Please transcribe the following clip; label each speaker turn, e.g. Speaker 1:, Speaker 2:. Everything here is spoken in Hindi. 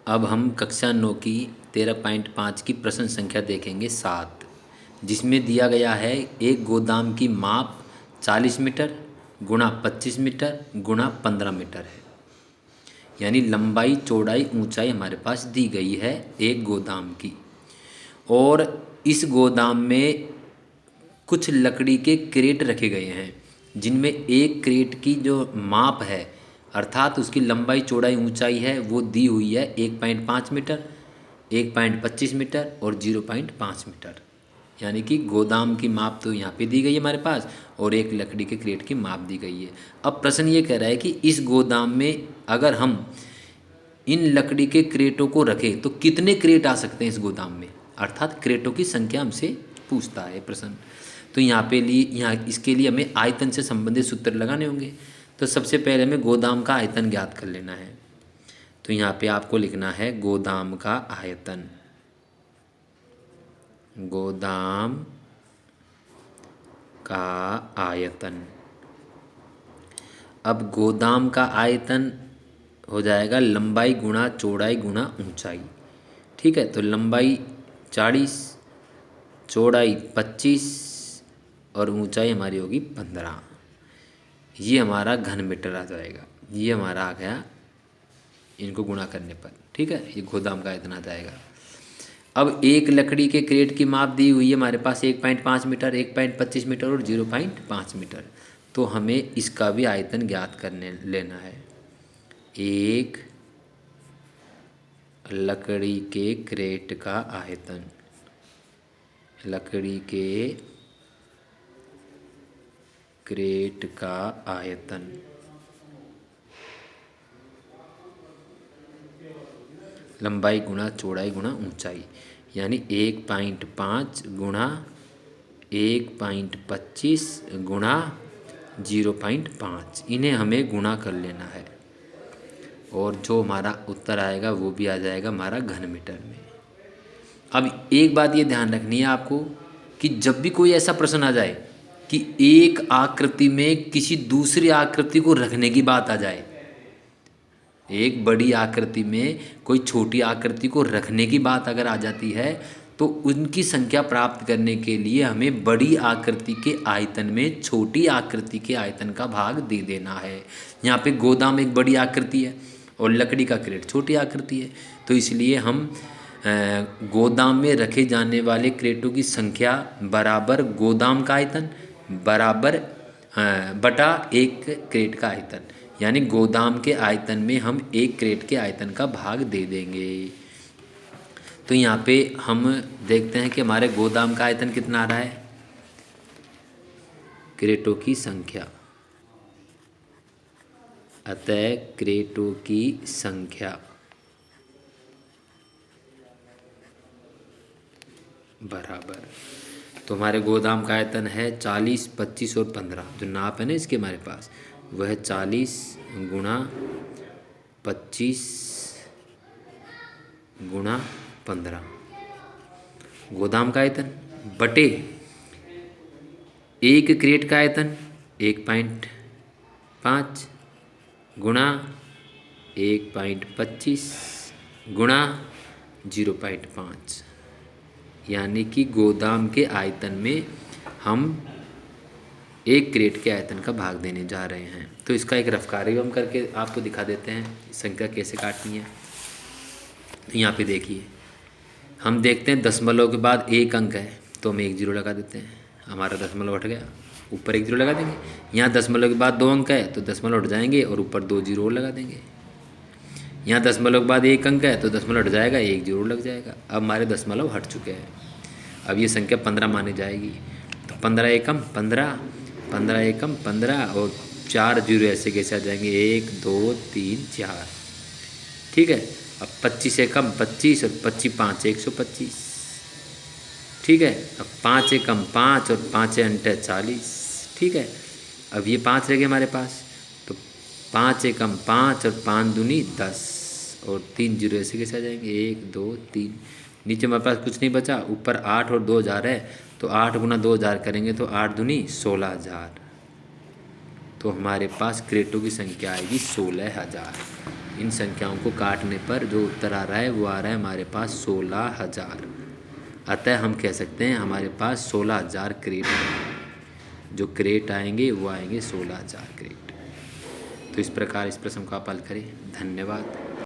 Speaker 1: अब हम कक्षा 9 की 13.5 की प्रश्न संख्या देखेंगे 7, जिसमें दिया गया है एक गोदाम की माप 40 मीटर गुणा 25 मीटर गुणा 15 मीटर है। यानी लंबाई चौड़ाई ऊंचाई हमारे पास दी गई है एक गोदाम की। और इस गोदाम में कुछ लकड़ी के क्रेट रखे गए हैं, जिनमें एक क्रेट की जो माप है अर्थात उसकी लंबाई चौड़ाई ऊंचाई है वो दी हुई है 1.5 मीटर, 1.25 मीटर और 0.5 मीटर। यानी कि गोदाम की माप तो यहाँ पे दी गई है हमारे पास और एक लकड़ी के क्रेट की माप दी गई है। अब प्रश्न ये कह रहा है कि इस गोदाम में अगर हम इन लकड़ी के क्रेटों को रखें तो कितने क्रेट आ सकते हैं इस गोदाम में, अर्थात क्रेटों की संख्या हमसे पूछता है प्रश्न। तो यहाँ इसके लिए हमें आयतन से संबंधित सूत्र लगाने होंगे। तो सबसे पहले हमें गोदाम का आयतन ज्ञात कर लेना है। तो यहाँ पे आपको लिखना है गोदाम का आयतन। गोदाम का आयतन। अब गोदाम का आयतन हो जाएगा लंबाई गुणा चौड़ाई गुणा ऊंचाई। ठीक है, तो लंबाई 40, चौड़ाई 25 और ऊंचाई हमारी होगी 15। ये हमारा घन मीटर आ जाएगा। ये हमारा आ गया इनको गुणा करने पर। ठीक है, ये गोदाम का आयतन आ जाएगा। अब एक लकड़ी के क्रेट की माप दी हुई है हमारे पास 1.5 मीटर, 1.25 मीटर और 0.5 मीटर। तो हमें इसका भी आयतन ज्ञात करने लेना है। एक लकड़ी के क्रेट का आयतन, लकड़ी के क्रेट का आयतन लंबाई गुणा चौड़ाई गुणा ऊंचाई, यानी 1.5 गुणा 1.25 गुणा 0.5, इन्हें हमें गुणा कर लेना है और जो हमारा उत्तर आएगा वो भी आ जाएगा हमारा घन मीटर में। अब एक बात ये ध्यान रखनी है आपको कि जब भी कोई ऐसा प्रश्न आ जाए कि एक आकृति में किसी दूसरी आकृति को रखने की बात आ जाए, एक बड़ी आकृति में कोई छोटी आकृति को रखने की बात अगर आ जाती है तो उनकी संख्या प्राप्त करने के लिए हमें बड़ी आकृति के आयतन में छोटी आकृति के आयतन का भाग दे देना है। यहाँ पे गोदाम एक बड़ी आकृति है और लकड़ी का क्रेट छोटी आकृति है, तो इसलिए हम गोदाम में रखे जाने वाले क्रेटों की संख्या बराबर गोदाम का आयतन बराबर बटा एक क्रेट का आयतन, यानी गोदाम के आयतन में हम एक क्रेट के आयतन का भाग दे देंगे। तो यहाँ पे हम देखते हैं कि हमारे गोदाम का आयतन कितना आ रहा है। क्रेटों की संख्या, अतः क्रेटों की संख्या बराबर, तो हमारे गोदाम का आयतन है 40, 25 और 15। जो नाप है ना इसके हमारे पास वह 40 गुणा 25 गुणा 15 गोदाम का आयतन बटे एक क्रेट का आयतन 1.5 गुणा 1.25 गुणा 0.5, यानी कि गोदाम के आयतन में हम एक क्रेट के आयतन का भाग देने जा रहे हैं। तो इसका एक रफ कार्य हम करके आपको दिखा देते हैं संख्या कैसे काटनी है। यहाँ पे देखिए, हम देखते हैं दशमलव के बाद एक अंक है तो हम 1 जीरो लगा देते हैं, हमारा दशमलव हट गया, ऊपर 1 जीरो लगा देंगे। यहाँ दशमलव के बाद 2 अंक है तो दशमलव हट जाएंगे और ऊपर 2 जीरो और लगा देंगे। यहाँ दशमलव के बाद 1 अंक है तो दशमलव हट जाएगा, 1 जीरो लग जाएगा। अब हमारे दशमलव हट चुके हैं। अब ये संख्या 15 मानी जाएगी, तो 15 एकम 15, 15 एकम 15 और 4 जीरो ऐसे कैसे आ जाएंगे, 1 2 3 4। ठीक है, अब 25 एकम 25 और 25 5 125। ठीक है, अब 5 एकम 5 और 5 अंटे 40। ठीक है, अब ये 5 रह गए हमारे पास, तो 5 एकम 5 और 5 दूनी 10 और 3 जीरो ऐसे कैसे आ जाएंगे, 1 2 3। नीचे हमारे पास कुछ नहीं बचा, ऊपर 8 और 2000 है, तो 8 गुना 2000 करेंगे तो 8 दूनी 16000। तो हमारे पास क्रेटों की संख्या आएगी 16000। इन संख्याओं को काटने पर जो उत्तर आ रहा है वो आ रहा है हमारे पास 16,000। अतः हम कह सकते हैं हमारे पास 16,000 क्रेट हैं। जो क्रेट आएंगे वो आएंगे 16,000 क्रेट। तो इस प्रकार इस प्रश्न को आप हल करें। धन्यवाद।